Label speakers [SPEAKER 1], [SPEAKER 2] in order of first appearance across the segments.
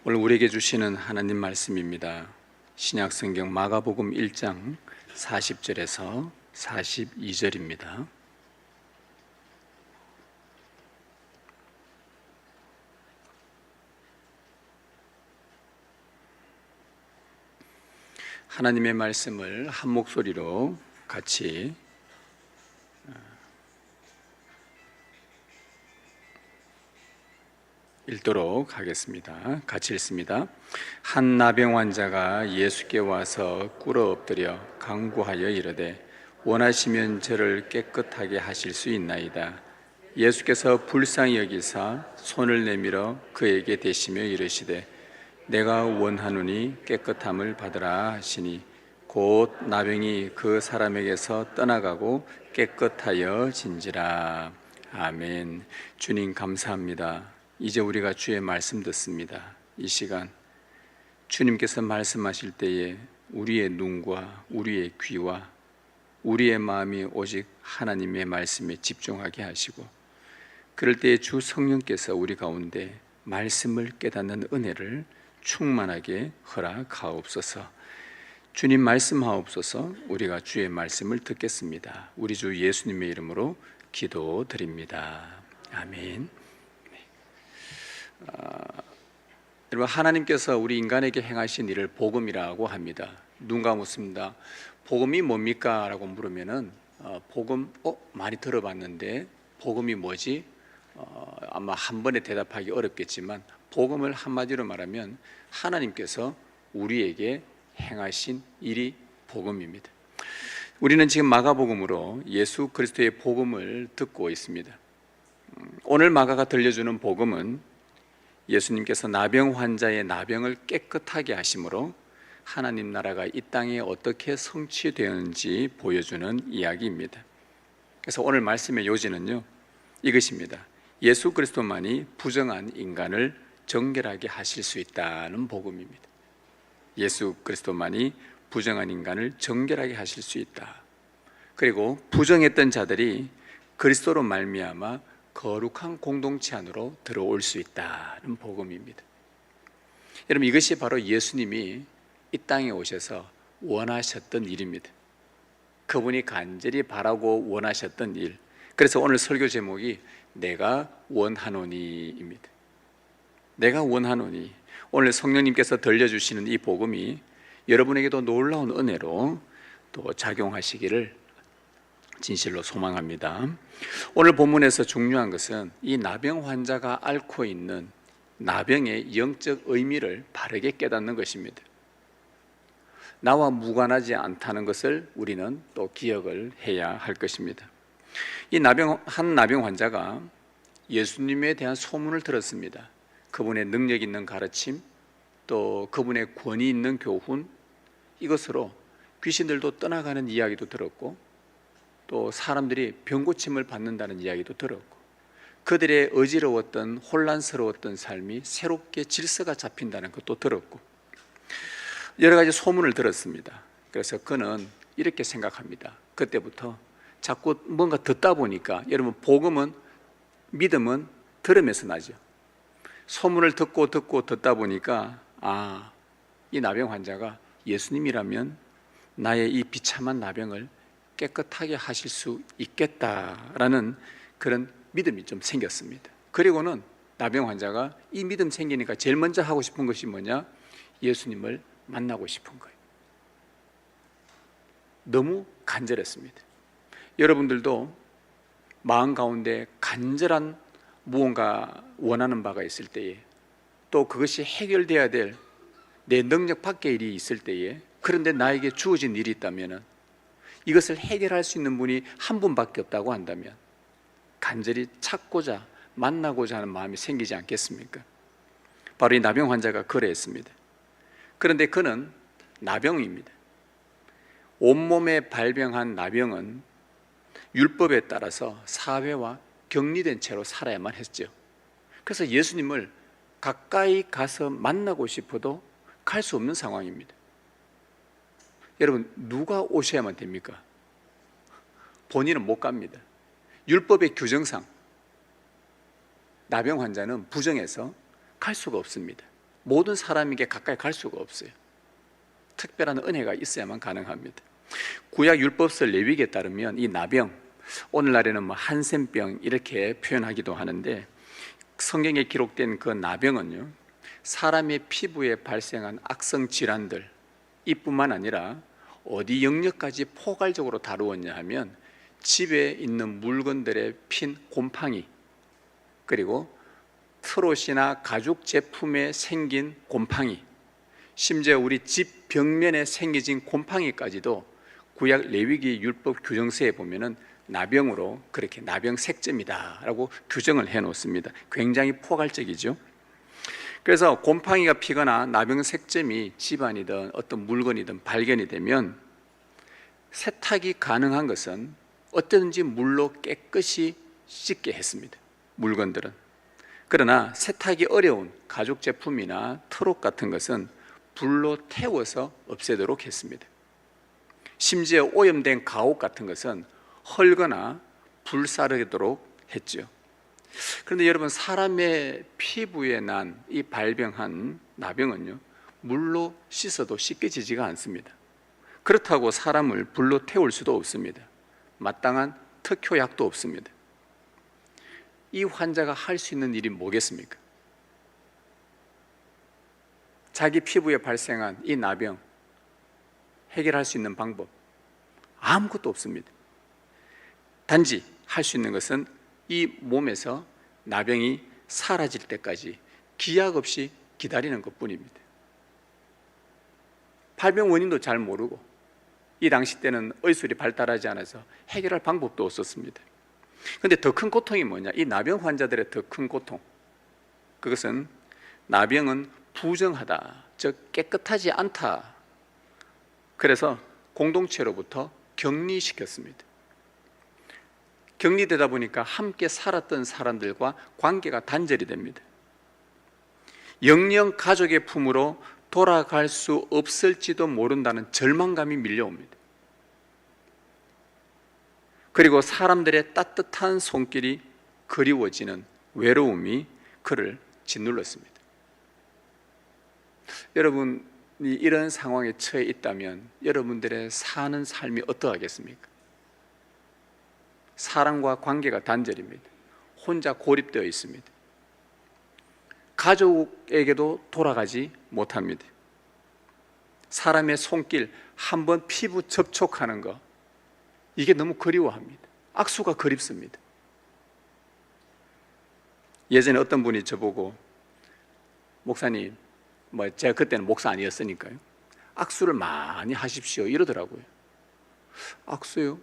[SPEAKER 1] 오늘 우리에게 주시는 하나님 말씀입니다. 신약성경 마가복음 1장 40절에서 42절입니다. 하나님의 말씀을 한 목소리로 같이 읽도록 하겠습니다. 같이 읽습니다. 한 나병 환자가 예수께 와서 꿇어 엎드려 간구하여 이르되 원하시면 저를 깨끗하게 하실 수 있나이다. 예수께서 불쌍히 여기사 손을 내밀어 그에게 대시며 이르시되 내가 원하노니 깨끗함을 받으라 하시니 곧 나병이 그 사람에게서 떠나가고 깨끗하여 진지라. 아멘. 주님 감사합니다. 이제 우리가 주의 말씀 듣습니다. 이 시간 주님께서 말씀하실 때에 우리의 눈과 우리의 귀와 우리의 마음이 오직 하나님의 말씀에 집중하게 하시고, 그럴 때에 주 성령께서 우리 가운데 말씀을 깨닫는 은혜를 충만하게 허락하옵소서. 주님 말씀하옵소서. 우리가 주의 말씀을 듣겠습니다. 우리 주 예수님의 이름으로 기도드립니다. 아멘. 여러분, 하나님께서 우리 인간에게 행하신 일을 복음이라고 합니다. 누군가 묻습니다. 복음이 뭡니까? 라고 물으면은 복음 많이 들어봤는데 복음이 뭐지? 아마 한 번에 대답하기 어렵겠지만 복음을 한마디로 말하면 하나님께서 우리에게 행하신 일이 복음입니다. 우리는 지금 마가복음으로 예수 그리스도의 복음을 듣고 있습니다. 오늘 마가가 들려주는 복음은 예수님께서 나병 환자의 나병을 깨끗하게 하심으로 하나님 나라가 이 땅에 어떻게 성취되었는지 보여주는 이야기입니다. 그래서 오늘 말씀의 요지는요, 이것입니다. 예수 그리스도만이 부정한 인간을 정결하게 하실 수 있다는 복음입니다. 예수 그리스도만이 부정한 인간을 정결하게 하실 수 있다. 그리고 부정했던 자들이 그리스도로 말미암아 거룩한 공동체 안으로 들어올 수 있다는 복음입니다. 여러분, 이것이 바로 예수님이 이 땅에 오셔서 원하셨던 일입니다. 그분이 간절히 바라고 원하셨던 일. 그래서 오늘 설교 제목이 내가 원하노니입니다. 내가 원하노니. 오늘 성령님께서 들려주시는 이 복음이 여러분에게도 놀라운 은혜로 또 작용하시기를 진실로 소망합니다. 오늘 본문에서 중요한 것은 이 나병 환자가 앓고 있는 나병의 영적 의미를 바르게 깨닫는 것입니다. 나와 무관하지 않다는 것을 우리는 또 기억을 해야 할 것입니다. 이 한 나병 환자가 예수님에 대한 소문을 들었습니다. 그분의 능력 있는 가르침, 또 그분의 권위 있는 교훈, 이것으로 귀신들도 떠나가는 이야기도 들었고, 또 사람들이 병고침을 받는다는 이야기도 들었고, 그들의 어지러웠던 혼란스러웠던 삶이 새롭게 질서가 잡힌다는 것도 들었고, 여러 가지 소문을 들었습니다. 그래서 그는 이렇게 생각합니다. 그때부터 자꾸 뭔가 듣다 보니까, 여러분, 복음은, 믿음은 들으면서 나죠. 소문을 듣다 보니까 이 나병 환자가 예수님이라면 나의 이 비참한 나병을 깨끗하게 하실 수 있겠다라는 그런 믿음이 좀 생겼습니다. 그리고는 나병 환자가 이 믿음 생기니까 제일 먼저 하고 싶은 것이 뭐냐? 예수님을 만나고 싶은 거예요. 너무 간절했습니다. 여러분들도 마음 가운데 간절한 무언가 원하는 바가 있을 때에, 또 그것이 해결돼야 될 내 능력 밖의 일이 있을 때에, 그런데 나에게 주어진 일이 있다면 이것을 해결할 수 있는 분이 한 분밖에 없다고 한다면 간절히 찾고자 만나고자 하는 마음이 생기지 않겠습니까? 바로 이 나병 환자가 그러했습니다. 그런데 그는 나병입니다. 온몸에 발병한 나병은 율법에 따라서 사회와 격리된 채로 살아야만 했죠. 그래서 예수님을 가까이 가서 만나고 싶어도 갈 수 없는 상황입니다. 여러분, 누가 오셔야만 됩니까? 본인은 못 갑니다. 율법의 규정상 나병 환자는 부정해서 갈 수가 없습니다. 모든 사람에게 가까이 갈 수가 없어요. 특별한 은혜가 있어야만 가능합니다. 구약 율법서 레위기에 따르면 이 나병, 오늘날에는 한센병 이렇게 표현하기도 하는데, 성경에 기록된 그 나병은요, 사람의 피부에 발생한 악성 질환들 이뿐만 아니라 어디 영역까지 포괄적으로 다루었냐 하면 집에 있는 물건들에 핀 곰팡이, 그리고 트롯이나 가죽 제품에 생긴 곰팡이, 심지어 우리 집 벽면에 생겨진 곰팡이까지도 구약 레위기 율법 규정서에 보면은 나병으로 그렇게 나병 색점이다라고 규정을 해 놓습니다. 굉장히 포괄적이죠. 그래서 곰팡이가 피거나 나병 색점이 집안이든 어떤 물건이든 발견이 되면 세탁이 가능한 것은 어쩌든지 물로 깨끗이 씻게 했습니다. 물건들은. 그러나 세탁이 어려운 가죽 제품이나 트롯 같은 것은 불로 태워서 없애도록 했습니다. 심지어 오염된 가옷 같은 것은 헐거나 불사르도록 했죠. 그런데 여러분, 사람의 피부에 난 이 발병한 나병은요, 물로 씻어도 씻겨지지가 않습니다. 그렇다고 사람을 불로 태울 수도 없습니다. 마땅한 특효약도 없습니다. 이 환자가 할 수 있는 일이 뭐겠습니까? 자기 피부에 발생한 이 나병 해결할 수 있는 방법 아무것도 없습니다. 단지 할 수 있는 것은 이 몸에서 나병이 사라질 때까지 기약 없이 기다리는 것뿐입니다. 발병 원인도 잘 모르고, 이 당시 때는 의술이 발달하지 않아서 해결할 방법도 없었습니다. 그런데 더 큰 고통이 뭐냐? 이 나병 환자들의 더 큰 고통, 그것은 나병은 부정하다, 즉 깨끗하지 않다. 그래서 공동체로부터 격리시켰습니다. 격리되다 보니까 함께 살았던 사람들과 관계가 단절이 됩니다. 영영 가족의 품으로 돌아갈 수 없을지도 모른다는 절망감이 밀려옵니다. 그리고 사람들의 따뜻한 손길이 그리워지는 외로움이 그를 짓눌렀습니다. 여러분이 이런 상황에 처해 있다면 여러분들의 사는 삶이 어떠하겠습니까? 사람과 관계가 단절입니다. 혼자 고립되어 있습니다. 가족에게도 돌아가지 못합니다. 사람의 손길, 한번 피부 접촉하는 거, 이게 너무 그리워합니다. 악수가 그립습니다. 예전에 어떤 분이 저보고, 목사님, 제가 그때는 목사 아니었으니까요, 악수를 많이 하십시오 이러더라고요. 악수요?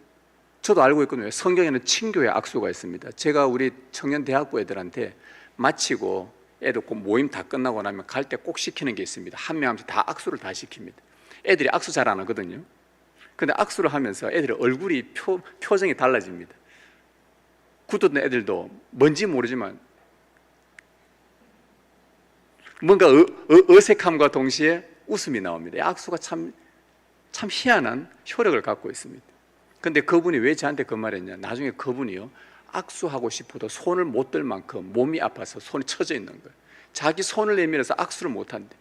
[SPEAKER 1] 저도 알고 있거든요. 성경에는 친교의 악수가 있습니다. 제가 우리 청년 대학부 애들한테 마치고 애들 모임 다 끝나고 나면 갈 때 꼭 시키는 게 있습니다. 한 명 한 명씩 다 악수를 다 시킵니다. 애들이 악수 잘 안 하거든요. 근데 악수를 하면서 애들의 얼굴이 표정이 달라집니다. 굳었던 애들도 뭔지 모르지만 뭔가 어색함과 동시에 웃음이 나옵니다. 악수가 참 희한한 효력을 갖고 있습니다. 근데 그분이 왜 저한테 그 말했냐? 나중에 그분이요, 악수하고 싶어도 손을 못 들 만큼 몸이 아파서 손이 처져 있는 거예요. 자기 손을 내밀어서 악수를 못 한대.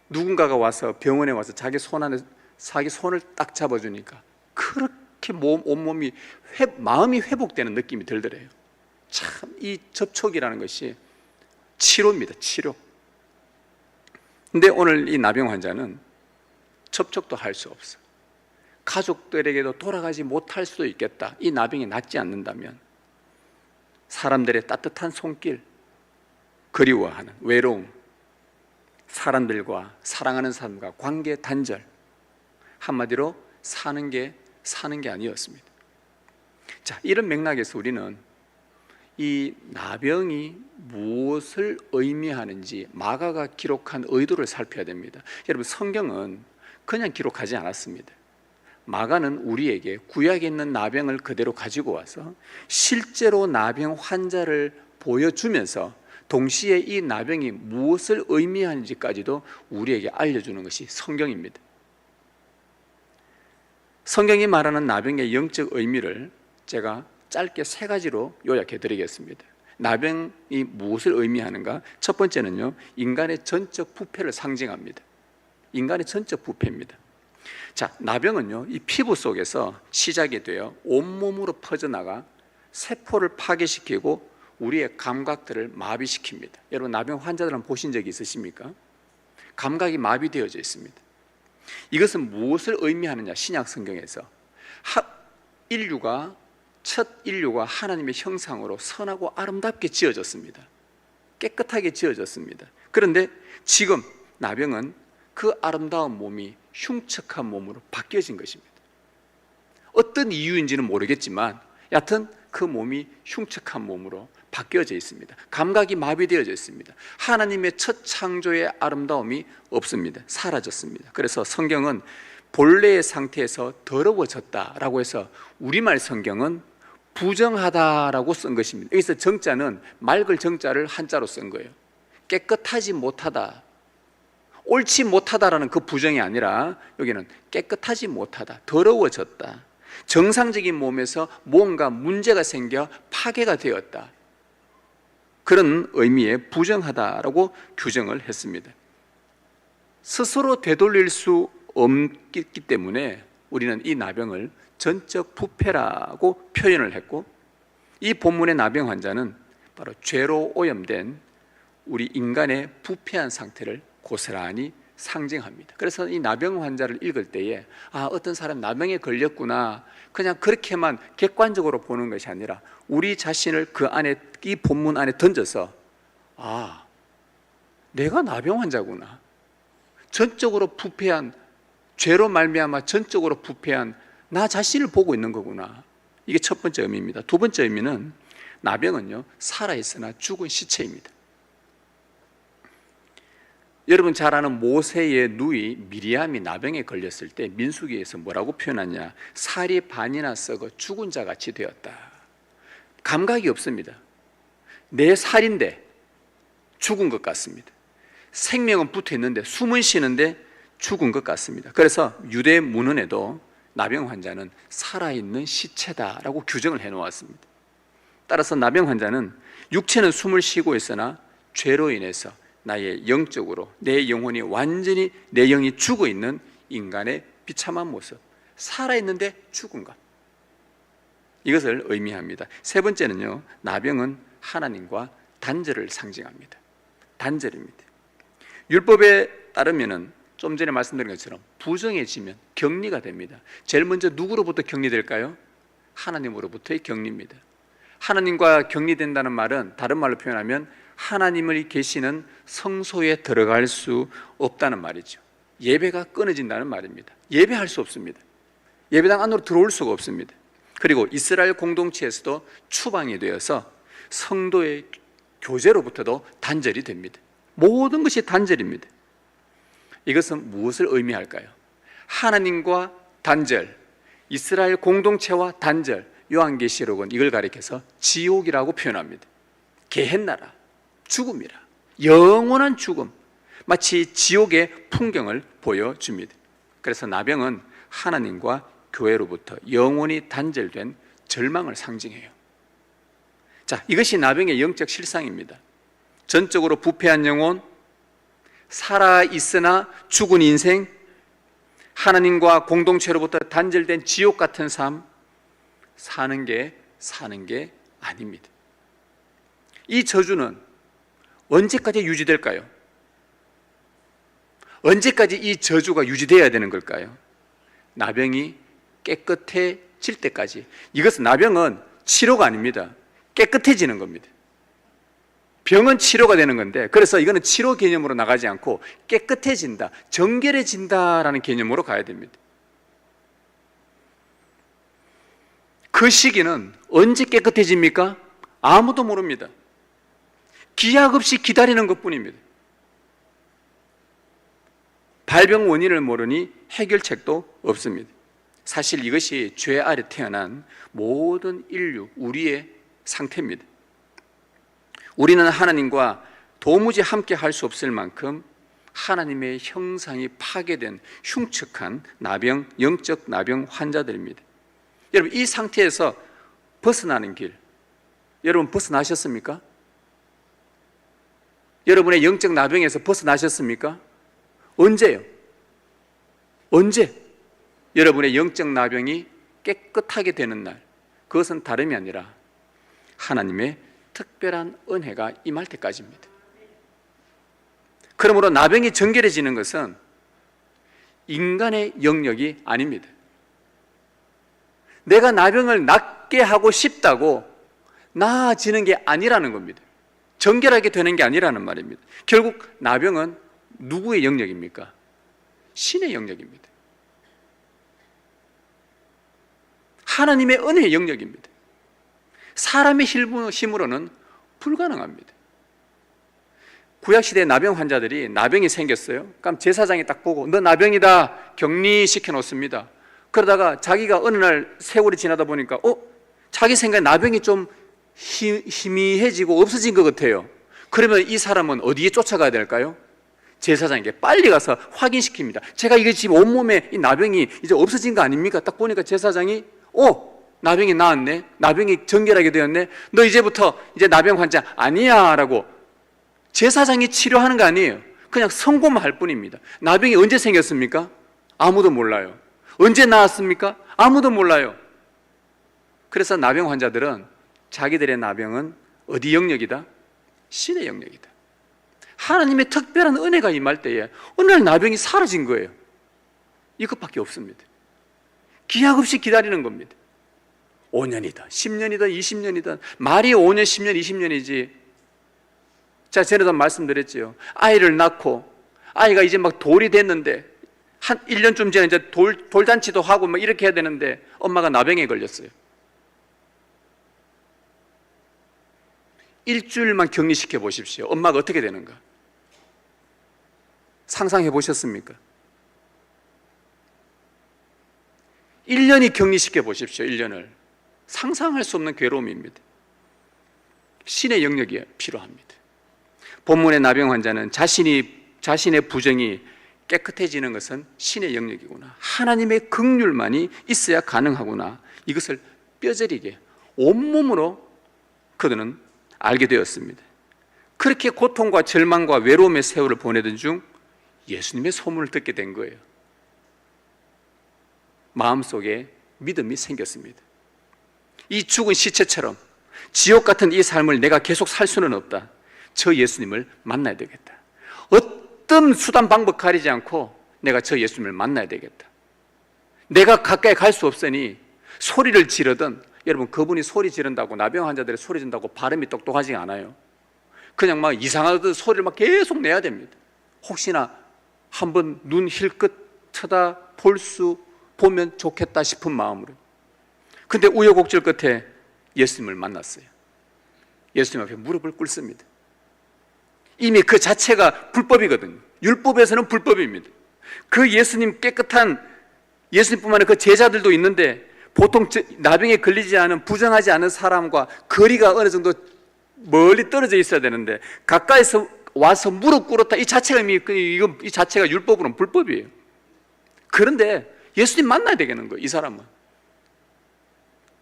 [SPEAKER 1] 누군가가 와서 병원에 와서 자기 손 안에 자기 손을 딱 잡아주니까 그렇게 온몸이 마음이 회복되는 느낌이 들더래요. 참 이 접촉이라는 것이 치료입니다. 치료. 근데 오늘 이 나병 환자는 접촉도 할 수 없어. 가족들에게도 돌아가지 못할 수도 있겠다. 이 나병이 낫지 않는다면 사람들의 따뜻한 손길, 그리워하는 외로움, 사람들과 사랑하는 사람과 관계 단절, 한마디로 사는 게 아니었습니다. 자, 이런 맥락에서 우리는 이 나병이 무엇을 의미하는지 마가가 기록한 의도를 살펴야 됩니다. 여러분, 성경은 그냥 기록하지 않았습니다. 마가는 우리에게 구약에 있는 나병을 그대로 가지고 와서 실제로 나병 환자를 보여주면서 동시에 이 나병이 무엇을 의미하는지까지도 우리에게 알려주는 것이 성경입니다. 성경이 말하는 나병의 영적 의미를 제가 짧게 3가지로 요약해 드리겠습니다. 나병이 무엇을 의미하는가? 첫 번째는요, 인간의 전적 부패를 상징합니다. 인간의 전적 부패입니다. 자, 나병은요, 이 피부 속에서 시작이 되어 온몸으로 퍼져나가 세포를 파괴시키고 우리의 감각들을 마비시킵니다. 여러분, 나병 환자들 한번 보신 적이 있으십니까? 감각이 마비되어져 있습니다. 이것은 무엇을 의미하느냐? 신약 성경에서 첫 인류가 하나님의 형상으로 선하고 아름답게 지어졌습니다. 깨끗하게 지어졌습니다. 그런데 지금 나병은 그 아름다운 몸이 흉측한 몸으로 바뀌어진 것입니다. 어떤 이유인지는 모르겠지만 여하튼 그 몸이 흉측한 몸으로 바뀌어져 있습니다. 감각이 마비되어져 있습니다. 하나님의 첫 창조의 아름다움이 없습니다. 사라졌습니다. 그래서 성경은 본래의 상태에서 더러워졌다라고 해서 우리말 성경은 부정하다라고 쓴 것입니다. 여기서 정자는 맑을 정자를 한자로 쓴 거예요. 깨끗하지 못하다, 옳지 못하다라는 그 부정이 아니라 여기는 깨끗하지 못하다, 더러워졌다, 정상적인 몸에서 뭔가 문제가 생겨 파괴가 되었다, 그런 의미의 부정하다라고 규정을 했습니다. 스스로 되돌릴 수 없기 때문에 우리는 이 나병을 전적 부패라고 표현을 했고, 이 본문의 나병 환자는 바로 죄로 오염된 우리 인간의 부패한 상태를 고스란히 상징합니다. 그래서 이 나병 환자를 읽을 때에 어떤 사람 나병에 걸렸구나, 그냥 그렇게만 객관적으로 보는 것이 아니라 우리 자신을 그 안에, 이 본문 안에 던져서 내가 나병 환자구나, 전적으로 부패한, 죄로 말미암아 전적으로 부패한 나 자신을 보고 있는 거구나. 이게 첫 번째 의미입니다. 두 번째 의미는 나병은요, 살아있으나 죽은 시체입니다. 여러분 잘 아는 모세의 누이 미리암이 나병에 걸렸을 때 민수기에서 뭐라고 표현하냐? 살이 반이나 썩어 죽은 자 같이 되었다. 감각이 없습니다. 내 살인데 죽은 것 같습니다. 생명은 붙어 있는데 숨은 쉬는데 죽은 것 같습니다. 그래서 유대 문헌에도 나병 환자는 살아있는 시체다라고 규정을 해놓았습니다. 따라서 나병 환자는 육체는 숨을 쉬고 있으나 죄로 인해서 나의 영적으로 내 영혼이 완전히, 내 영이 죽어 있는 인간의 비참한 모습, 살아있는데 죽은 것, 이것을 의미합니다. 세 번째는요, 나병은 하나님과 단절을 상징합니다. 단절입니다. 율법에 따르면은 좀 전에 말씀드린 것처럼 부정해지면 격리가 됩니다. 제일 먼저 누구로부터 격리될까요? 하나님으로부터의 격리입니다. 하나님과 격리된다는 말은 다른 말로 표현하면 하나님을 계시는 성소에 들어갈 수 없다는 말이죠. 예배가 끊어진다는 말입니다. 예배할 수 없습니다. 예배당 안으로 들어올 수가 없습니다. 그리고 이스라엘 공동체에서도 추방이 되어서 성도의 교제로부터도 단절이 됩니다. 모든 것이 단절입니다. 이것은 무엇을 의미할까요? 하나님과 단절, 이스라엘 공동체와 단절. 요한계시록은 이걸 가리켜서 지옥이라고 표현합니다. 게헨나라, 죽음이라, 영원한 죽음, 마치 지옥의 풍경을 보여줍니다. 그래서 나병은 하나님과 교회로부터 영원히 단절된 절망을 상징해요. 자, 이것이 나병의 영적 실상입니다. 전적으로 부패한 영혼, 살아있으나 죽은 인생, 하나님과 공동체로부터 단절된 지옥 같은 삶, 사는 게 아닙니다. 이 저주는 언제까지 유지될까요? 언제까지 이 저주가 유지되어야 되는 걸까요? 나병이 깨끗해질 때까지. 이것은, 나병은 치료가 아닙니다. 깨끗해지는 겁니다. 병은 치료가 되는 건데, 그래서 이거는 치료 개념으로 나가지 않고 깨끗해진다, 정결해진다라는 개념으로 가야 됩니다. 그 시기는 언제 깨끗해집니까? 아무도 모릅니다. 기약 없이 기다리는 것뿐입니다. 발병 원인을 모르니 해결책도 없습니다. 사실 이것이 죄 아래 태어난 모든 인류, 우리의 상태입니다. 우리는 하나님과 도무지 함께 할 수 없을 만큼 하나님의 형상이 파괴된 흉측한 나병, 영적 나병 환자들입니다. 여러분, 이 상태에서 벗어나는 길, 여러분 벗어나셨습니까? 여러분의 영적 나병에서 벗어나셨습니까? 언제요? 언제? 여러분의 영적 나병이 깨끗하게 되는 날, 그것은 다름이 아니라 하나님의 특별한 은혜가 임할 때까지입니다. 그러므로 나병이 정결해지는 것은 인간의 영역이 아닙니다. 내가 나병을 낫게 하고 싶다고 나아지는 게 아니라는 겁니다. 정결하게 되는 게 아니라는 말입니다. 결국 나병은 누구의 영역입니까? 신의 영역입니다. 하나님의 은혜의 영역입니다. 사람의 힘으로는 불가능합니다. 구약시대 나병 환자들이 나병이 생겼어요. 그럼 제사장이 딱 보고 너 나병이다 격리시켜 놓습니다. 그러다가 자기가 어느 날 세월이 지나다 보니까 자기 생각에 나병이 좀 희미해지고 없어진 것 같아요. 그러면 이 사람은 어디에 쫓아가야 될까요? 제사장에게 빨리 가서 확인시킵니다. 제가 이게 지금 온몸에 이 나병이 이제 없어진 거 아닙니까? 딱 보니까 제사장이 나병이 나았네, 나병이 정결하게 되었네, 너 이제부터 이제 나병 환자 아니야 라고 제사장이 치료하는 거 아니에요. 그냥 선고만 할 뿐입니다. 나병이 언제 생겼습니까? 아무도 몰라요. 언제 나았습니까? 아무도 몰라요. 그래서 나병 환자들은 자기들의 나병은 어디 영역이다? 신의 영역이다. 하나님의 특별한 은혜가 임할 때에 어느 날 나병이 사라진 거예요. 이것밖에 없습니다. 기약 없이 기다리는 겁니다. 5년이다, 10년이다, 20년이다. 말이 5년, 10년, 20년이지. 자, 전에도 말씀드렸죠. 아이를 낳고 아이가 이제 막 돌이 됐는데 한 1년쯤 전에 이제 돌잔치도 하고 막 이렇게 해야 되는데 엄마가 나병에 걸렸어요. 일주일만 격리시켜 보십시오. 엄마가 어떻게 되는가? 상상해 보셨습니까? 1년이 격리시켜 보십시오. 1년을. 상상할 수 없는 괴로움입니다. 신의 영역이 필요합니다. 본문의 나병 환자는 자신의 부정이 깨끗해지는 것은 신의 영역이구나, 하나님의 긍휼만이 있어야 가능하구나, 이것을 뼈저리게 온몸으로 그들은 알게 되었습니다. 그렇게 고통과 절망과 외로움의 세월을 보내던 중 예수님의 소문을 듣게 된 거예요. 마음속에 믿음이 생겼습니다. 이 죽은 시체처럼 지옥 같은 이 삶을 내가 계속 살 수는 없다. 저 예수님을 만나야 되겠다. 어떤 수단 방법 가리지 않고 내가 저 예수님을 만나야 되겠다. 내가 가까이 갈 수 없으니 소리를 지르든, 여러분 그분이 소리 지른다고, 나병 환자들이 소리 지른다고 발음이 똑똑하지 않아요. 그냥 막 이상하듯 소리를 막 계속 내야 됩니다. 혹시나 한번 눈 힐끗 쳐다볼 수 보면 좋겠다 싶은 마음으로. 근데 우여곡절 끝에 예수님을 만났어요. 예수님 앞에 무릎을 꿇습니다. 이미 그 자체가 불법이거든요. 율법에서는 불법입니다. 그 예수님, 깨끗한 예수님뿐만 아니라 그 제자들도 있는데 보통 나병에 걸리지 않은, 부정하지 않은 사람과 거리가 어느 정도 멀리 떨어져 있어야 되는데 가까이서 와서 무릎 꿇었다, 이 자체가 이 자체가 율법으로는 불법이에요. 그런데 예수님 만나야 되겠는 거예요. 이 사람은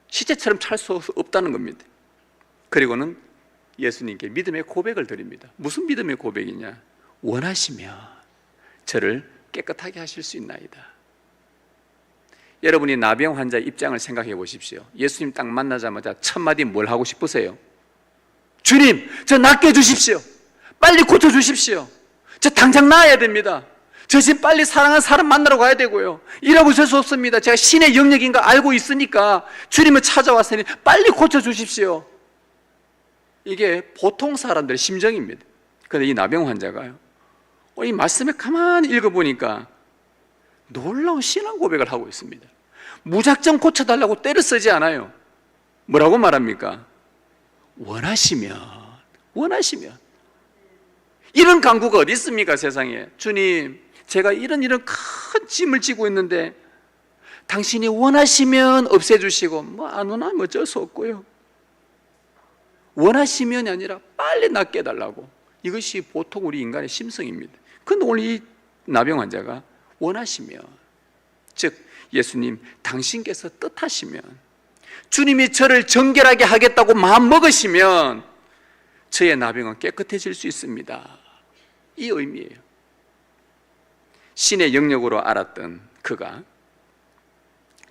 [SPEAKER 1] 시체처럼 찰 수 없다는 겁니다. 그리고는 예수님께 믿음의 고백을 드립니다. 무슨 믿음의 고백이냐? 원하시면 저를 깨끗하게 하실 수 있나이다. 여러분이 나병 환자 입장을 생각해 보십시오. 예수님 딱 만나자마자 첫 마디 뭘 하고 싶으세요? 주님, 저 낫게 해주십시오. 빨리 고쳐주십시오. 저 당장 나아야 됩니다. 저 지금 빨리 사랑하는 사람 만나러 가야 되고요. 이러고 있을 수 없습니다. 제가 신의 영역인 거 알고 있으니까 주님을 찾아왔으니 빨리 고쳐주십시오. 이게 보통 사람들의 심정입니다. 그런데 이 나병 환자가요, 이 말씀에 가만히 읽어보니까 놀라운 신앙 고백을 하고 있습니다. 무작정 고쳐달라고 때를 쓰지 않아요. 뭐라고 말합니까? 원하시면. 이런 간구가 어디 있습니까, 세상에? 주님, 제가 이런 큰 짐을 지고 있는데 당신이 원하시면 없애주시고 안 원하면 어쩔 수 없고요. 원하시면이 아니라 빨리 낫게 해달라고. 이것이 보통 우리 인간의 심성입니다. 그런데 오늘 이 나병 환자가 원하시면, 즉 예수님 당신께서 뜻하시면 주님이 저를 정결하게 하겠다고 마음 먹으시면 저의 나병은 깨끗해질 수 있습니다. 이 의미예요. 신의 영역으로 알았던 그가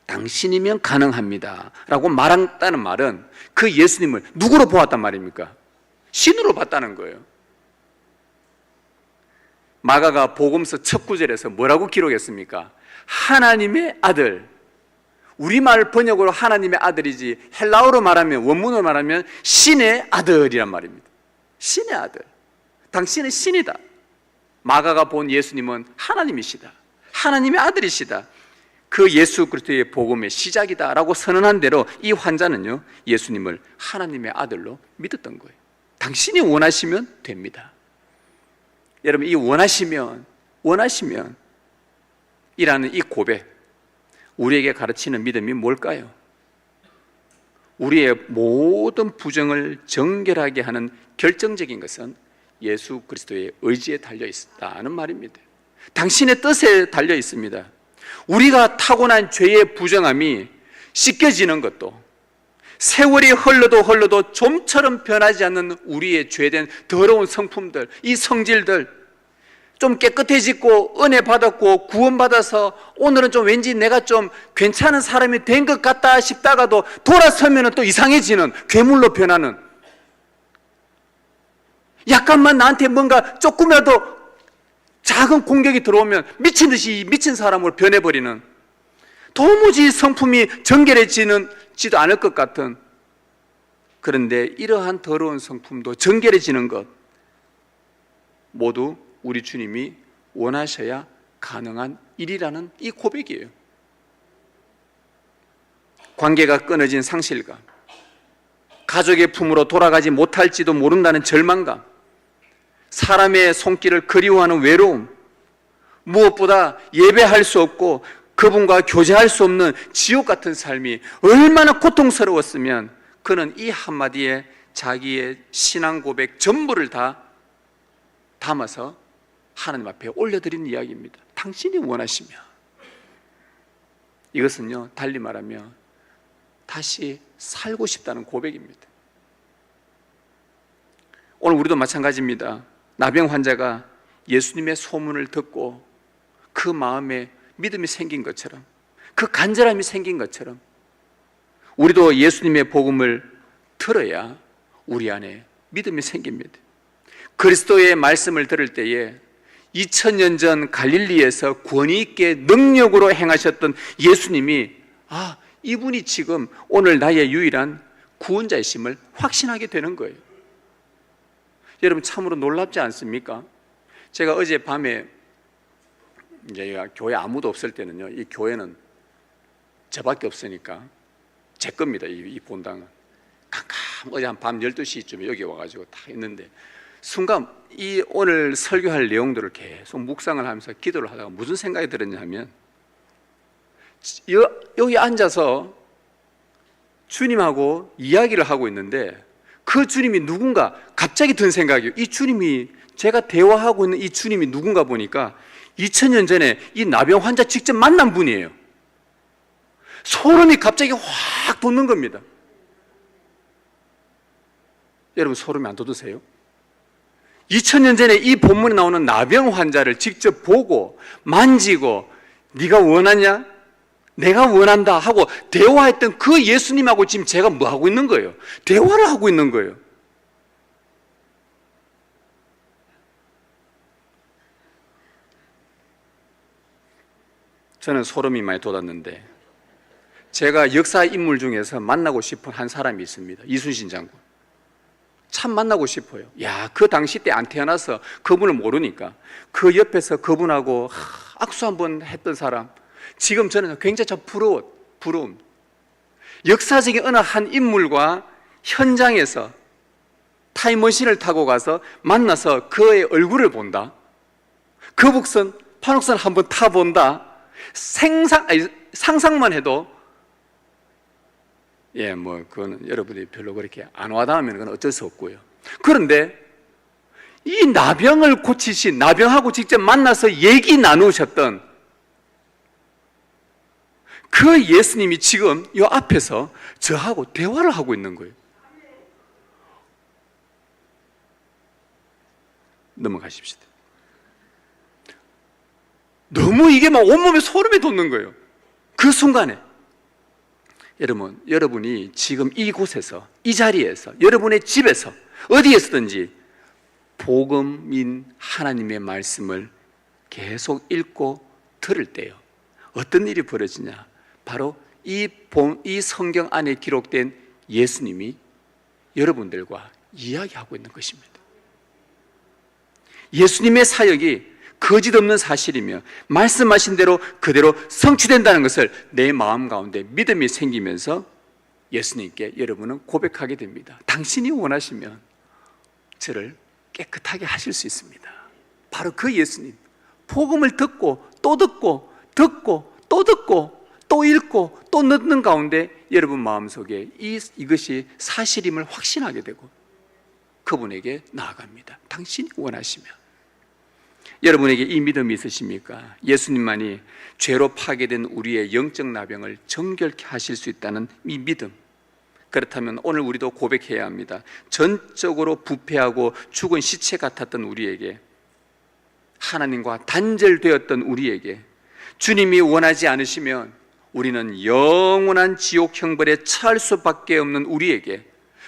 [SPEAKER 1] 당신이면 가능합니다 라고 말한다는 말은 그 예수님을 누구로 보았단 말입니까? 신으로 봤다는 거예요. 마가가 복음서 첫 구절에서 뭐라고 기록했습니까? 하나님의 아들. 우리말 번역으로 하나님의 아들이지 헬라어로 말하면, 원문으로 말하면 신의 아들이란 말입니다. 신의 아들. 당신은 신이다. 마가가 본 예수님은 하나님이시다. 하나님의 아들이시다. 그 예수 그리스도의 복음의 시작이다 라고 선언한 대로 이 환자는요, 예수님을 하나님의 아들로 믿었던 거예요. 당신이 원하시면 됩니다. 여러분, 이 원하시면 이라는 이 고백, 우리에게 가르치는 믿음이 뭘까요? 우리의 모든 부정을 정결하게 하는 결정적인 것은 예수 그리스도의 의지에 달려 있다는 말입니다. 당신의 뜻에 달려 있습니다. 우리가 타고난 죄의 부정함이 씻겨지는 것도, 세월이 흘러도 좀처럼 변하지 않는 우리의 죄된 더러운 성품들, 이 성질들, 좀 깨끗해지고 은혜 받았고 구원받아서 오늘은 좀 왠지 내가 좀 괜찮은 사람이 된 것 같다 싶다가도 돌아서면 또 이상해지는, 괴물로 변하는, 약간만 나한테 뭔가 조금이라도 작은 공격이 들어오면 미친 듯이 미친 사람으로 변해버리는, 도무지 성품이 정결해지지도 않을 것 같은, 그런데 이러한 더러운 성품도 정결해지는 것 모두 우리 주님이 원하셔야 가능한 일이라는 이 고백이에요. 관계가 끊어진 상실감, 가족의 품으로 돌아가지 못할지도 모른다는 절망감, 사람의 손길을 그리워하는 외로움, 무엇보다 예배할 수 없고 그분과 교제할 수 없는 지옥 같은 삶이 얼마나 고통스러웠으면 그는 이 한마디에 자기의 신앙 고백 전부를 다 담아서 하나님 앞에 올려드린 이야기입니다. 당신이 원하시면. 이것은요, 달리 말하면 다시 살고 싶다는 고백입니다. 오늘 우리도 마찬가지입니다. 나병 환자가 예수님의 소문을 듣고 그 마음에 믿음이 생긴 것처럼, 그 간절함이 생긴 것처럼 우리도 예수님의 복음을 들어야 우리 안에 믿음이 생깁니다. 그리스도의 말씀을 들을 때에 2000년 전 갈릴리에서 권위 있게 능력으로 행하셨던 예수님이, 아, 이분이 지금 오늘 나의 유일한 구원자이심을 확신하게 되는 거예요. 여러분, 참으로 놀랍지 않습니까? 제가 어젯밤에, 이제 교회 아무도 없을 때는요, 이 교회는 저밖에 없으니까 제 겁니다. 이 본당은 캄캄, 어제 한 밤 12시쯤에 여기 와가지고 다 했는데, 순간 이 오늘 설교할 내용들을 계속 묵상을 하면서 기도를 하다가 무슨 생각이 들었냐면, 여기 앉아서 주님하고 이야기를 하고 있는데 그 주님이 누군가, 갑자기 든 생각이에요. 이 주님이, 제가 대화하고 있는 이 주님이 누군가 보니까 2000년 전에 이 나병 환자 직접 만난 분이에요. 소름이 갑자기 확 돋는 겁니다. 여러분, 소름이 안 돋으세요? 2000년 전에 이 본문에 나오는 나병 환자를 직접 보고 만지고, 네가 원하냐? 내가 원한다 하고 대화했던 그 예수님하고 지금 제가 뭐 하고 있는 거예요? 대화를 하고 있는 거예요. 저는 소름이 많이 돋았는데, 제가 역사 인물 중에서 만나고 싶은 한 사람이 있습니다. 이순신 장군. 참 만나고 싶어요. 야, 그 당시 때 안 태어나서 그분을 모르니까 그 옆에서 그분하고 악수 한번 했던 사람, 지금 저는 굉장히 참 부러움. 역사적인 어느 한 인물과 현장에서 타임머신을 타고 가서 만나서 그의 얼굴을 본다. 거북선, 판옥선 한번 타본다. 상상만 해도, 그거는 여러분이 별로 그렇게 안 와닿으면 그건 어쩔 수 없고요. 그런데 이 나병을 고치신, 나병하고 직접 만나서 얘기 나누셨던 그 예수님이 지금 이 앞에서 저하고 대화를 하고 있는 거예요. 넘어가십시다. 너무 이게 막 온몸에 소름이 돋는 거예요. 그 순간에 여러분, 여러분이 지금 이곳에서, 이 자리에서, 여러분의 집에서, 어디에서든지 복음인 하나님의 말씀을 계속 읽고 들을 때요, 어떤 일이 벌어지냐? 바로 이 성경 안에 기록된 예수님이 여러분들과 이야기하고 있는 것입니다. 예수님의 사역이 거짓 없는 사실이며 말씀하신 대로 그대로 성취된다는 것을 내 마음 가운데 믿음이 생기면서 예수님께 여러분은 고백하게 됩니다. 당신이 원하시면 저를 깨끗하게 하실 수 있습니다. 바로 그 예수님, 복음을 듣고 또 듣고 듣고 또 듣고 또 읽고 또 듣는 가운데 여러분 마음속에 이것이 사실임을 확신하게 되고 그분에게 나아갑니다. 당신이 원하시면. 여러분에게 이 믿음이 있으십니까? 예수님만이 죄로 파괴된 우리의 영적 나병을 정결케 하실 수 있다는 이 믿음. 그렇다면 오늘 우리도 고백해야 합니다. 전적으로 부패하고 죽은 시체 같았던 우리에게, 하나님과 단절되었던 우리에게 주님이 원하지 않으시면 우리는 영원한 지옥 형벌에 처할 수밖에 없는 우리에게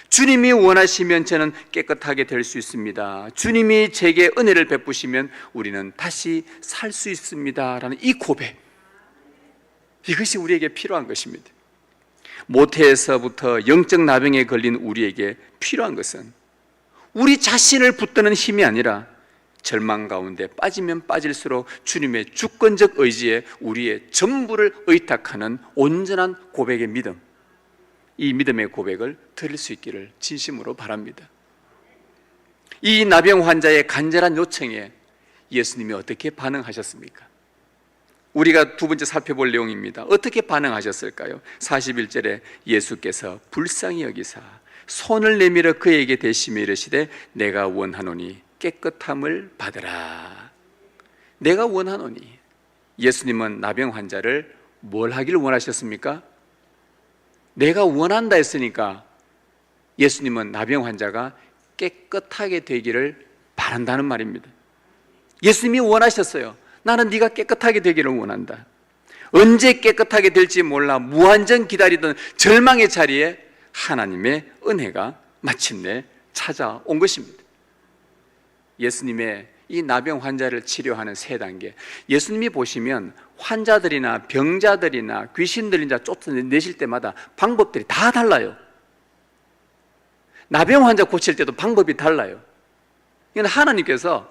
[SPEAKER 1] 주님이 원하시면 저는 깨끗하게 될 수 있습니다. 주님이 제게 은혜를 베푸시면 우리는 다시 살 수 있습니다. 라는 이 고백, 이것이 우리에게 필요한 것입니다. 모태에서부터 영적 나병에 걸린 우리에게 필요한 것은 우리 자신을 붙드는 힘이 아니라 절망 가운데 빠지면 빠질수록 주님의 주권적 의지에 우리의 전부를 의탁하는 온전한 고백의 믿음, 이 믿음의 고백을 드릴 수 있기를 진심으로 바랍니다. 이 나병 환자의 간절한 요청에 예수님이 어떻게 반응하셨습니까? 우리가 두 번째 살펴볼 내용입니다. 어떻게 반응하셨을까요? 41절에 예수께서 불쌍히 여기사 손을 내밀어 그에게 대시며 이르시되 내가 원하노니 깨끗함을 받으라. 내가 원하노니. 예수님은 나병 환자를 뭘 하기를 원하셨습니까? 내가 원한다 했으니까 예수님은 나병 환자가 깨끗하게 되기를 바란다는 말입니다. 예수님이 원하셨어요. 나는 네가 깨끗하게 되기를 원한다. 언제 깨끗하게 될지 몰라 무한정 기다리던 절망의 자리에 하나님의 은혜가 마침내 찾아온 것입니다. 예수님의 이 나병 환자를 치료하는 세 단계, 예수님이 보시면 환자들이나 병자들이나 귀신들이나 쫓아내실 때마다 방법들이 다 달라요. 나병 환자 고칠 때도 방법이 달라요. 이건 하나님께서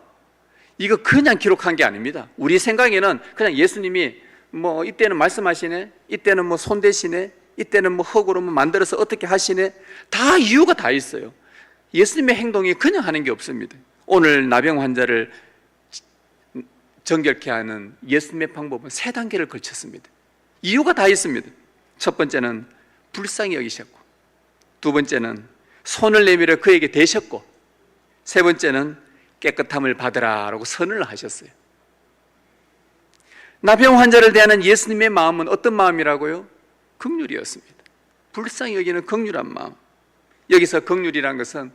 [SPEAKER 1] 이거 그냥 기록한 게 아닙니다. 우리 생각에는 그냥 예수님이 뭐 이때는 말씀하시네, 이때는 뭐 손 대시네, 이때는 뭐 흙으로 만들어서 어떻게 하시네, 다 이유가 다 있어요. 예수님의 행동이 그냥 하는 게 없습니다. 오늘 나병 환자를 정결케 하는 예수님의 방법은 세 단계를 걸쳤습니다. 이유가 다 있습니다. 첫 번째는 불쌍히 여기셨고, 두 번째는 손을 내밀어 그에게 대셨고, 세 번째는 깨끗함을 받으라 라고 선을 하셨어요. 나병 환자를 대하는 예수님의 마음은 어떤 마음이라고요? 긍휼이었습니다. 불쌍히 여기는 긍휼한 마음. 여기서 긍휼이란 것은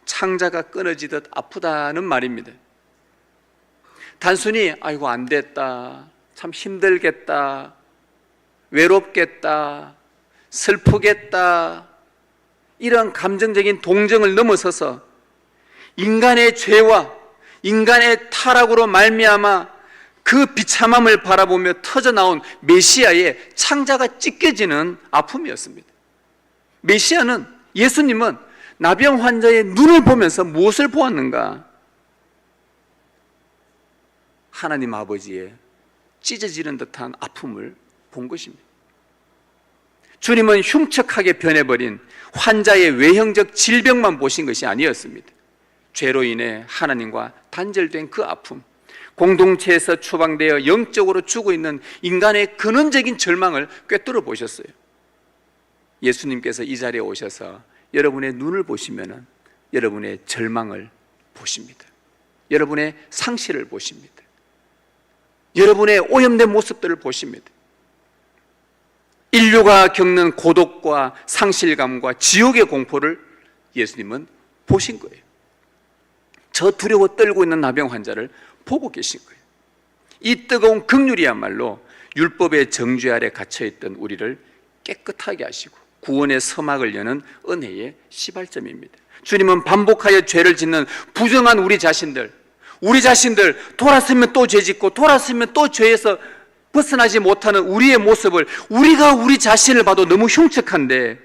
[SPEAKER 1] 창자가 끊어지듯 아프다는 말입니다. 단순히 아이고 안 됐다, 참 힘들겠다, 외롭겠다, 슬프겠다, 이런 감정적인 동정을 넘어서서 인간의 죄와 인간의 타락으로 말미암아 그 비참함을 바라보며 터져나온 메시아의 창자가 찢겨지는 아픔이었습니다. 메시아는, 예수님은 나병 환자의 눈을 보면서 무엇을 보았는가? 하나님 아버지의 찢어지는 듯한 아픔을 본 것입니다. 주님은 흉측하게 변해버린 환자의 외형적 질병만 보신 것이 아니었습니다. 죄로 인해 하나님과 단절된 그 아픔, 공동체에서 추방되어 영적으로 죽어 있는 인간의 근원적인 절망을 꿰뚫어 보셨어요. 예수님께서 이 자리에 오셔서 여러분의 눈을 보시면 여러분의 절망을 보십니다. 여러분의 상실을 보십니다. 여러분의 오염된 모습들을 보십니다. 인류가 겪는 고독과 상실감과 지옥의 공포를 예수님은 보신 거예요. 저 두려워 떨고 있는 나병 환자를 보고 계신 거예요. 이 뜨거운 긍휼이야말로 율법의 정죄 아래 갇혀있던 우리를 깨끗하게 하시고 구원의 서막을 여는 은혜의 시발점입니다. 주님은 반복하여 죄를 짓는 부정한 우리 자신들 돌아서면 또 죄 짓고 돌아서면 또 죄에서 벗어나지 못하는 우리의 모습을 우리가 우리 자신을 봐도 너무 흉측한데,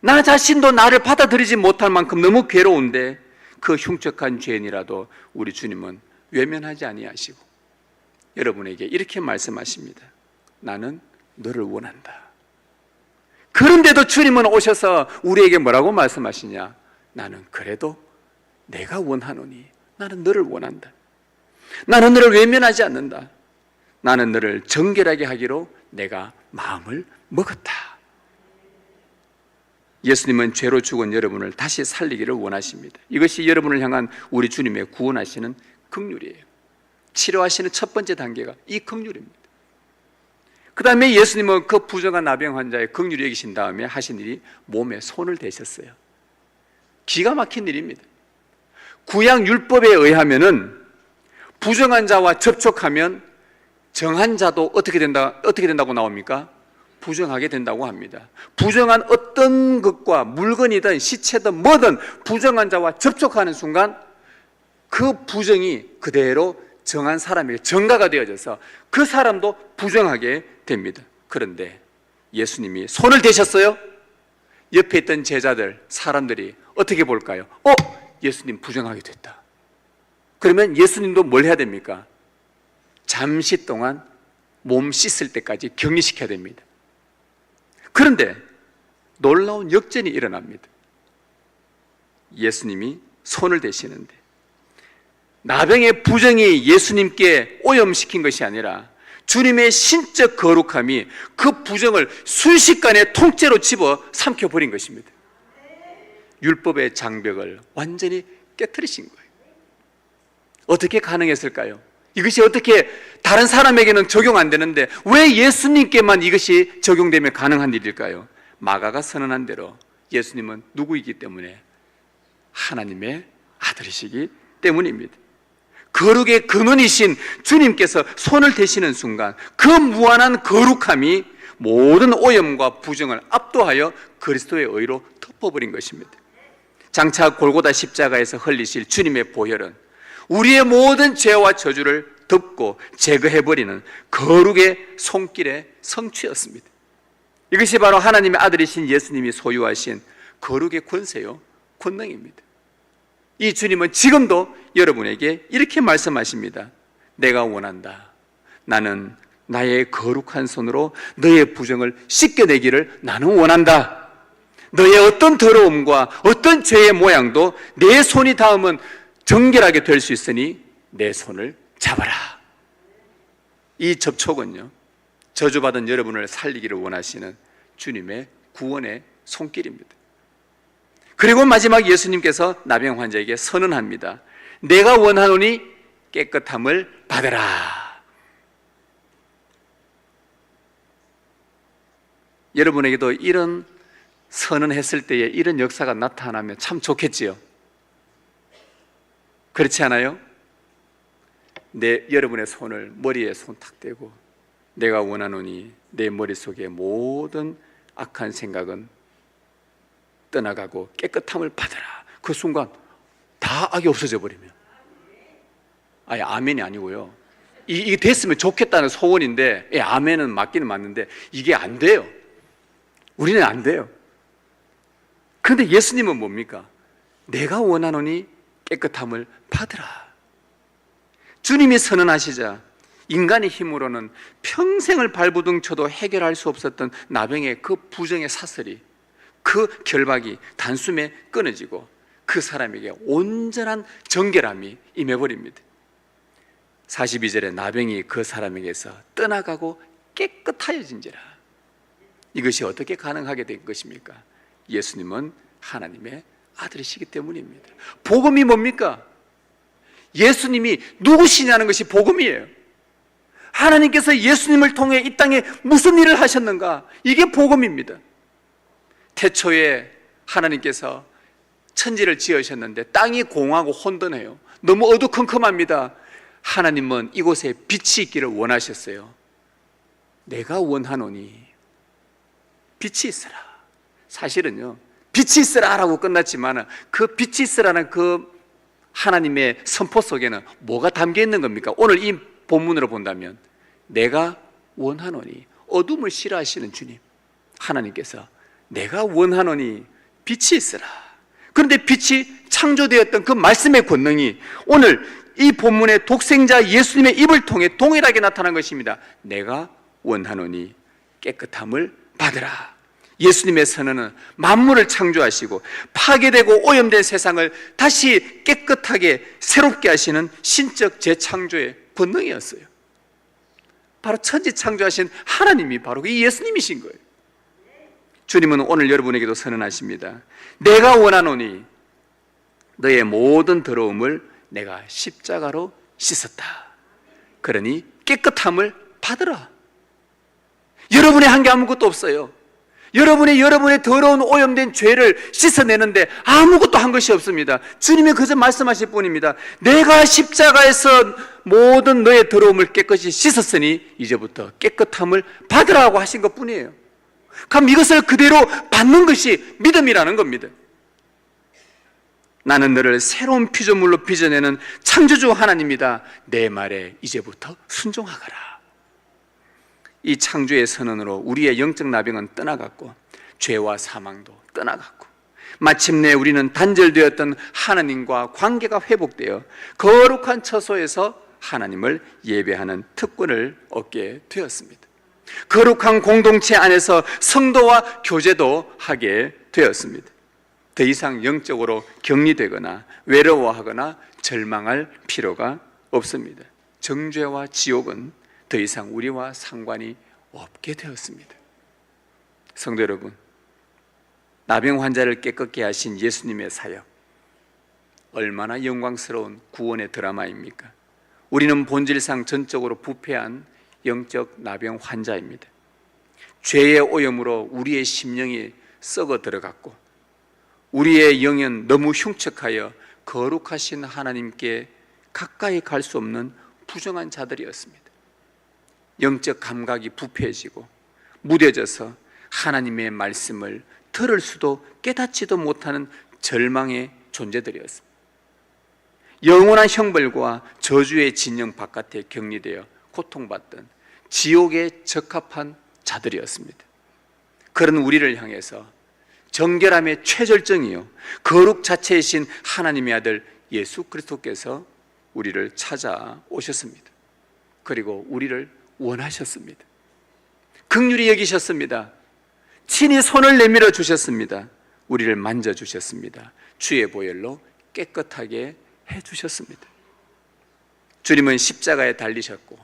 [SPEAKER 1] 나 자신도 나를 받아들이지 못할 만큼 너무 괴로운데, 그 흉측한 죄인이라도 우리 주님은 외면하지 아니하시고 여러분에게 이렇게 말씀하십니다. 나는 너를 원한다. 그런데도 주님은 오셔서 우리에게 뭐라고 말씀하시냐? 나는 그래도 내가 원하노니 나는 너를 원한다. 나는 너를 외면하지 않는다. 나는 너를 정결하게 하기로 내가 마음을 먹었다. 예수님은 죄로 죽은 여러분을 다시 살리기를 원하십니다. 이것이 여러분을 향한 우리 주님의 구원하시는 긍휼이에요. 치료하시는 첫 번째 단계가 이 긍휼입니다. 그 다음에 예수님은 그 부정한 나병 환자의 긍휼히 여기신 다음에 하신 일이 몸에 손을 대셨어요. 기가 막힌 일입니다. 구약 율법에 의하면은 부정한 자와 접촉하면 정한 자도 어떻게 된다고 나옵니까? 부정하게 된다고 합니다. 부정한 어떤 것과 물건이든 시체든 뭐든 부정한 자와 접촉하는 순간 그 부정이 그대로 정한 사람에게 전가가 되어져서 그 사람도 부정하게 됩니다. 그런데 예수님이 손을 대셨어요. 옆에 있던 제자들, 사람들이 어떻게 볼까요? 예수님 부정하게 됐다. 그러면 예수님도 뭘 해야 됩니까? 잠시 동안 몸 씻을 때까지 격리시켜야 됩니다. 그런데 놀라운 역전이 일어납니다. 예수님이 손을 대시는데 나병의 부정이 예수님께 오염시킨 것이 아니라 주님의 신적 거룩함이 그 부정을 순식간에 통째로 집어 삼켜버린 것입니다. 율법의 장벽을 완전히 깨트리신 거예요. 어떻게 가능했을까요? 이것이 어떻게 다른 사람에게는 적용 안 되는데 왜 예수님께만 이것이 적용되면 가능한 일일까요? 마가가 선언한 대로 예수님은 누구이기 때문에? 하나님의 아들이시기 때문입니다. 거룩의 근원이신 주님께서 손을 대시는 순간 그 무한한 거룩함이 모든 오염과 부정을 압도하여 그리스도의 의로 덮어버린 것입니다. 장차 골고다 십자가에서 흘리실 주님의 보혈은 우리의 모든 죄와 저주를 덮고 제거해버리는 거룩의 손길의 성취였습니다. 이것이 바로 하나님의 아들이신 예수님이 소유하신 거룩의 권세요, 권능입니다. 이 주님은 지금도 여러분에게 이렇게 말씀하십니다. 내가 원한다. 나는 나의 거룩한 손으로 너의 부정을 씻겨내기를 나는 원한다. 너의 어떤 더러움과 어떤 죄의 모양도 내 손이 닿으면 정결하게 될 수 있으니 내 손을 잡아라. 이 접촉은요, 저주받은 여러분을 살리기를 원하시는 주님의 구원의 손길입니다. 그리고 마지막 예수님께서 나병 환자에게 선언합니다. 내가 원하노니 깨끗함을 받으라. 여러분에게도 이런 선언했을 때에 이런 역사가 나타나면 참 좋겠지요. 그렇지 않아요? 여러분의 손을 머리에 손 탁 대고 내가 원하노니 내 머릿속에 모든 악한 생각은 떠나가고 깨끗함을 받으라. 그 순간 다 악이 없어져 버리면, 아니 아멘이 아니고요, 이게 됐으면 좋겠다는 소원인데, 아멘은 맞기는 맞는데 이게 안 돼요. 우리는 안 돼요. 그런데 예수님은 뭡니까? 내가 원하노니 깨끗함을 받으라. 주님이 선언하시자 인간의 힘으로는 평생을 발부둥 쳐도 해결할 수 없었던 나병의 그 부정의 사슬이, 그 결박이 단숨에 끊어지고 그 사람에게 온전한 정결함이 임해버립니다. 42절에 나병이 그 사람에게서 떠나가고 깨끗하여진지라. 이것이 어떻게 가능하게 된 것입니까? 예수님은 하나님의 아들이시기 때문입니다. 복음이 뭡니까? 예수님이 누구시냐는 것이 복음이에요. 하나님께서 예수님을 통해 이 땅에 무슨 일을 하셨는가? 이게 복음입니다. 태초에 하나님께서 천지를 지으셨는데 땅이 공하고 혼돈해요. 너무 어두컴컴합니다. 하나님은 이곳에 빛이 있기를 원하셨어요. 내가 원하노니 빛이 있으라. 사실은요, 빛이 있으라라고 끝났지만 그 빛이 있으라는 그 하나님의 선포 속에는 뭐가 담겨 있는 겁니까? 오늘 이 본문으로 본다면 내가 원하노니, 어둠을 싫어하시는 주님 하나님께서 내가 원하노니 빛이 있으라. 그런데 빛이 창조되었던 그 말씀의 권능이 오늘 이 본문의 독생자 예수님의 입을 통해 동일하게 나타난 것입니다. 내가 원하노니 깨끗함을 받으라. 예수님의 선언은 만물을 창조하시고 파괴되고 오염된 세상을 다시 깨끗하게 새롭게 하시는 신적 재창조의 본능이었어요. 바로 천지 창조하신 하나님이 바로 이 예수님이신 거예요. 주님은 오늘 여러분에게도 선언하십니다. 내가 원하노니 너의 모든 더러움을 내가 십자가로 씻었다. 그러니 깨끗함을 받으라. 여러분이 한 게 아무것도 없어요. 여러분의 더러운 오염된 죄를 씻어내는데 아무것도 한 것이 없습니다. 주님이 그저 말씀하실 뿐입니다. 내가 십자가에서 모든 너의 더러움을 깨끗이 씻었으니 이제부터 깨끗함을 받으라고 하신 것 뿐이에요. 그럼 이것을 그대로 받는 것이 믿음이라는 겁니다. 나는 너를 새로운 피조물로 빚어내는 창조주 하나님이다. 내 말에 이제부터 순종하거라. 이 창조의 선언으로 우리의 영적 나병은 떠나갔고 죄와 사망도 떠나갔고 마침내 우리는 단절되었던 하나님과 관계가 회복되어 거룩한 처소에서 하나님을 예배하는 특권을 얻게 되었습니다. 거룩한 공동체 안에서 성도와 교제도 하게 되었습니다. 더 이상 영적으로 격리되거나 외로워하거나 절망할 필요가 없습니다. 정죄와 지옥은 더 이상 우리와 상관이 없게 되었습니다. 성도 여러분, 나병 환자를 깨끗게 하신 예수님의 사역, 얼마나 영광스러운 구원의 드라마입니까? 우리는 본질상 전적으로 부패한 영적 나병 환자입니다. 죄의 오염으로 우리의 심령이 썩어 들어갔고 우리의 영은 너무 흉측하여 거룩하신 하나님께 가까이 갈 수 없는 부정한 자들이었습니다. 영적 감각이 부패해지고 무뎌져서 하나님의 말씀을 들을 수도 깨닫지도 못하는 절망의 존재들이었습니다. 영원한 형벌과 저주의 진영 바깥에 격리되어 고통받던 지옥에 적합한 자들이었습니다. 그런 우리를 향해서 정결함의 최절정이요 거룩 자체이신 하나님의 아들 예수 그리스도께서 우리를 찾아오셨습니다. 그리고 우리를 원하셨습니다. 긍휼히 여기셨습니다. 친히 손을 내밀어 주셨습니다. 우리를 만져주셨습니다. 주의 보혈로 깨끗하게 해주셨습니다. 주님은 십자가에 달리셨고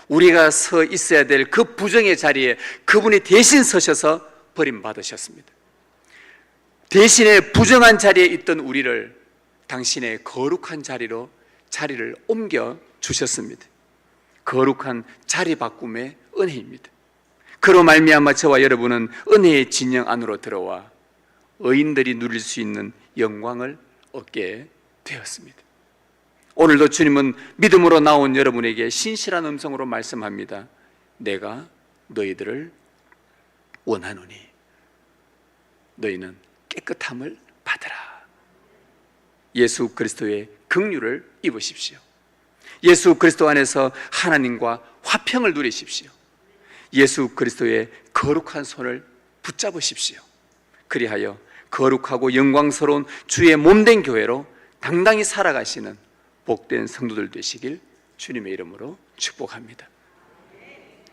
[SPEAKER 1] 우리가 서 있어야 될 그 부정의 자리에 그분이 대신 서셔서 버림받으셨습니다. 대신에 부정한 자리에 있던 우리를 당신의 거룩한 자리로 자리를 옮겨 주셨습니다. 거룩한 자리 바꿈의 은혜입니다. 그로 말미암아 저와 여러분은 은혜의 진영 안으로 들어와 의인들이 누릴 수 있는 영광을 얻게 되었습니다. 오늘도 주님은 믿음으로 나온 여러분에게 신실한 음성으로 말씀합니다. 내가 너희들을 원하노니 너희는 깨끗함을 받으라. 예수 그리스도의 긍휼을 입으십시오. 예수 그리스도 안에서 하나님과 화평을 누리십시오. 예수 그리스도의 거룩한 손을 붙잡으십시오. 그리하여 거룩하고 영광스러운 주의 몸된 교회로 당당히 살아가시는 복된 성도들 되시길 주님의 이름으로 축복합니다.